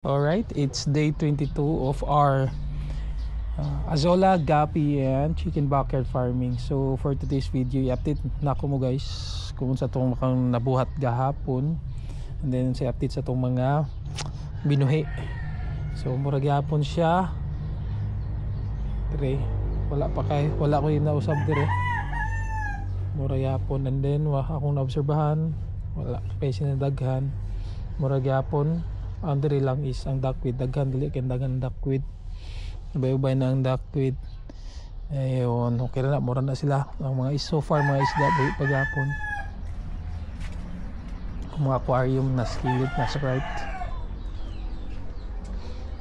Alright, it's day 22 of our Azolla, Gapi, and chicken backyard farming. So for today's video, i-update na ko mo guys kung sa itong makang nabuhat gahapon, and then sa update sa itong mga binuhi. So murag gahapon siya dire, wala ko yung nausab dire, murag gahapon, and then akong naobserbahan wala pa sinadaghan. Murag gahapon andre lang is ang duckweed, daghan dili kay daghan duckweed, ubay-ubay na ang duckweed. Ayun, okay na, mura na sila ang mga so far mga isda paghapon, mga aquarium na skillet na Sprite.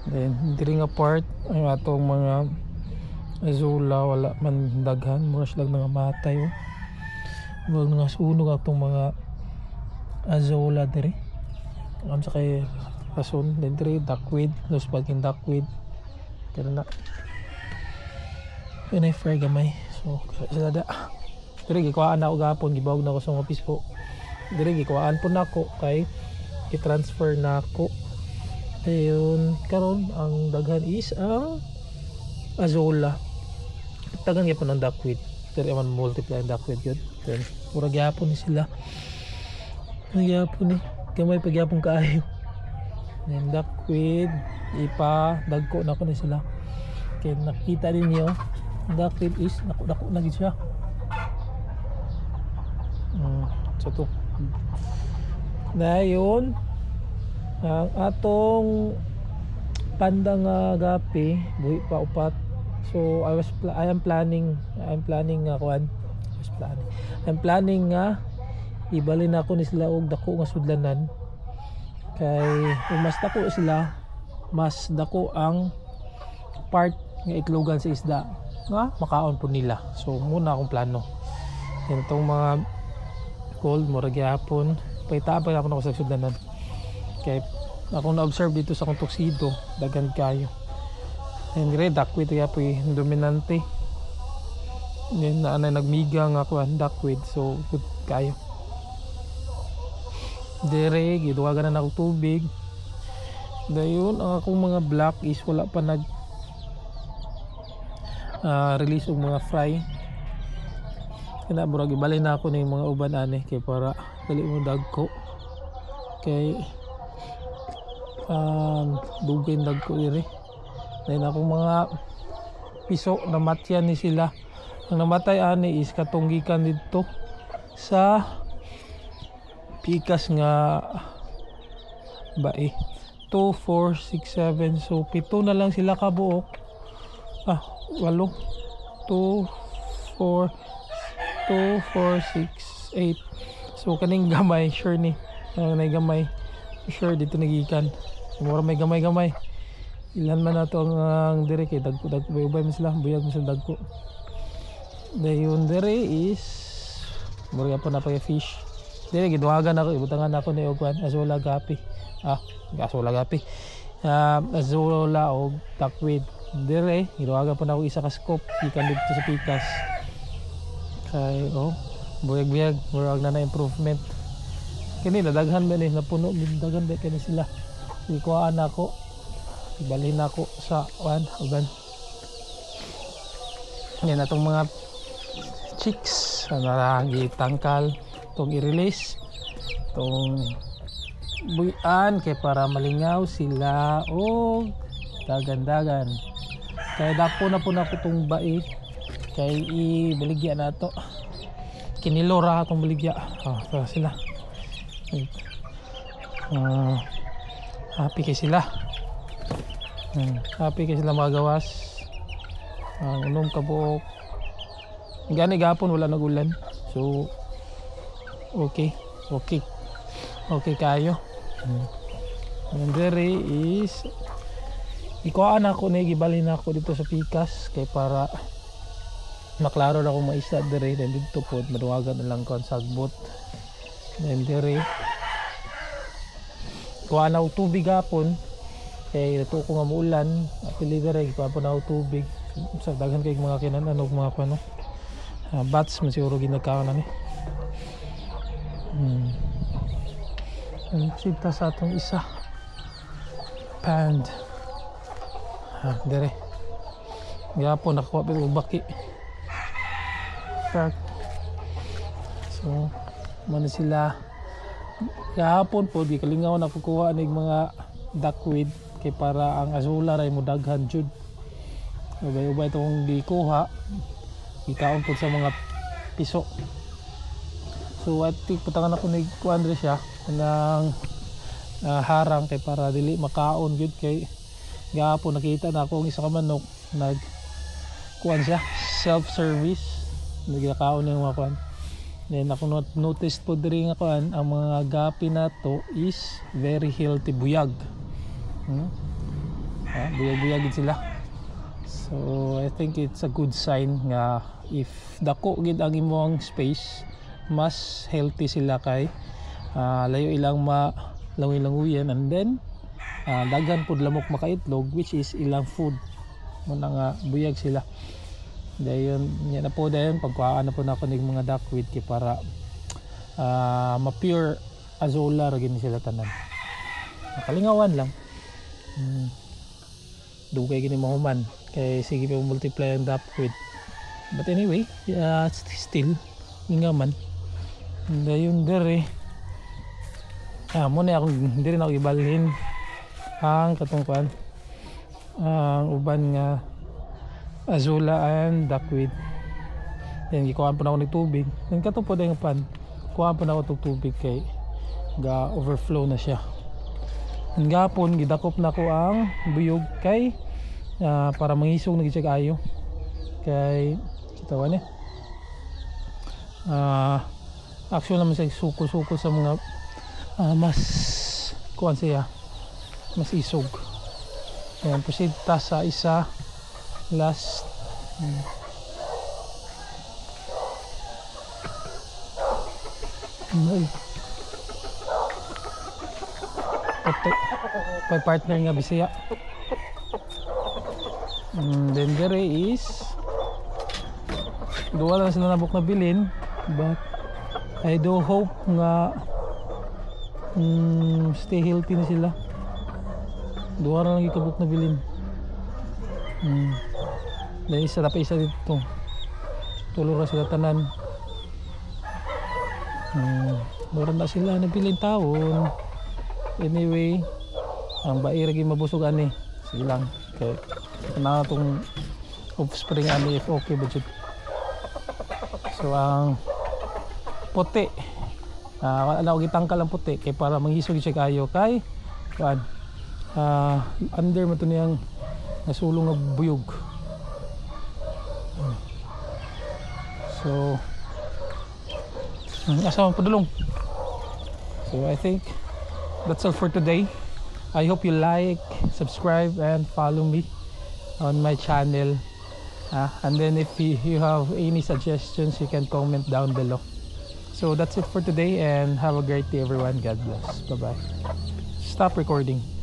Then diri nga part ang atong mga Azolla, wala man daghan, mura sila nga matay wag nga sunog atong mga Azolla diri ang sa kay rason. Then diri duckweed, los pagking duckweed pero na pinay fry gamay. So sila da diri gikuhaan na ako gapon, gibawag na ako sa office po. Diri gikuhaan po na ako kay i-transfer na ako. Ayun, karon ang daghan is ang Azolla, tagan gyapon ang duckweed. Diri man multiply ang duckweed yun. Then mura gyapon ni sila, gyapon ni gamay pagyapon kaayo. Then duckweed ipa-dagko na ko na sila. Kaya nakita din niyo duckweed is dako na gid siya. So to dayon ang atong pandang gapi buhi pa upat. So I'm planning nga ibalin ako ni sila og dako nga sudlanan, kay kung mas dako sila mas dako ang part nga itlogan sa isda nga makaon po nila. So muna akong plano yan itong mga cold mura gyapon paitabang ako na sa sudlanan, kay ako na observe dito sa akong tuxedo daghan kayo. And red duckweed kaya po yung dominante, then na nagmiga nga kuan duckweed, so good kayo. Dire giduwagan na ako tubig. Dayon ang akong mga black is wala pa nag release og mga fry. Kaya murag ibalay na ako na yung mga uban ani kay para dali mo dagko, kay dugay dagko iri. Dayon akong mga piso namatyan ni sila. Ang namatay ani is katunggikan dito sa pikas nga bae 2, 4, 6, 7, so 7 na lang sila kabuok. 8 2, 4 6, 8. So kaning gamay sure ni nay gamay sure dito nagikan, mura may gamay ilan man nato ang dire kay dagko ubay man sila, buyag man sila dagko. Dayon dire is mura pa na pa fish. Dire giduwagan ako, ibutangan ako ni ogwan Azolla gapi. Azolla gapi. Azolla og duckweed. Dire giduwagan pa na ako isa ka scoop gikan dito sa pikas. Kay buyag murag na improvement. Kini nadaghan ba ni napuno daghan ba kani sila. Ikuhaan ako. Ibalhin ako sa uban. Yan atong mga chicks na gitangkal itong i-release itong buyan kay para malingaw sila o dagan-dagan. Kaya dako na po na ko itong bai kay ibaligya na ito, kinilora itong baligya. Para sila happy kay sila, mga gawas. Unong kabuok gani gapon wala nagulan, so okay kayo. And there is ikuhaan ako na gibalhin ako dito sa pikas kay para maklaro na akong maisda dire. Then dito po maduwagan na lang ko ang sagbot. Then dire kuhaan ako tubig gapon kay nato ko nga muulan, apili dire gipapon ako tubig sa daghan kay mga kinanan og mga kuno bats man siguro ginagkaon na ni. Ang sita sa atong isa pond. Dire. Gapon nakuha pa yung baki. Shark. So, man sila. Gapon po, di kalingaw na kukuha ng mga duckweed kay para ang azula ray mo daghan jud. Ubay-ubay itong gikuha. Ikaon po sa mga piso. So, I think putangan ako ni Kuandre siya ng harang kay para dili makaon jud kay gapon nakita na ako ang isa ka manok kuan siya self-service nagakaon yung mga kuan. Then ako notice po diri nga kuan ang mga gapi na to is very healthy buyag. Buyag-buyag gid sila. So I think it's a good sign nga if dako gid ang imong space mas healthy sila kay layo ilang langoy-languyan and then daghan pud lamok makaitlog which is ilang food muna nga buyag sila. Dayon nya na po dayon pagkuhaan na po nako ning mga duckweed kay para ma-pure azola ra gini sila tanan. Nakalingawan lang. Dugay gini mahuman kay sige pa multiply ang duckweed. But anyway, still lingaman. Dayon dere. Muna akong hindi rin ako ibalhin ang katungkuan ang uban nga azula and duckweed. Then gikuhaan po na ako ng tubig. Then katong po dahil pan kuhaan po na ako ng tubig kay ga overflow na siya. Ang gapon gidakop na ko ang buyog kay para mangisog na gid ayo kay kitawan eh actually naman sa suko-suko sa mga mas kuan siya mas isog. Ayan, proceed ta sa isa last may partner nga bisaya. Then there is duwa lang sila nabuk na bilin but I do hope nga stay healthy na sila. Duwa lang ikabuk na bilin. Dahil isa na pa isa dito. Tulong na sila tanan. Duwa na sila nabilin taon. Anyway, ang bairagi mabusog ani silang. Kaya na itong offspring ani if okay budget. So ang puti ano gitangkal ang puti kay para manghisog siya kayo kay kuan under mo to niyang nasulong nga buyog. So asa man padulong. So I think that's all for today. I hope you like, subscribe and follow me on my channel. And then if you have any suggestions, you can comment down below. So that's it for today and have a great day everyone. God bless. Bye bye. Stop recording.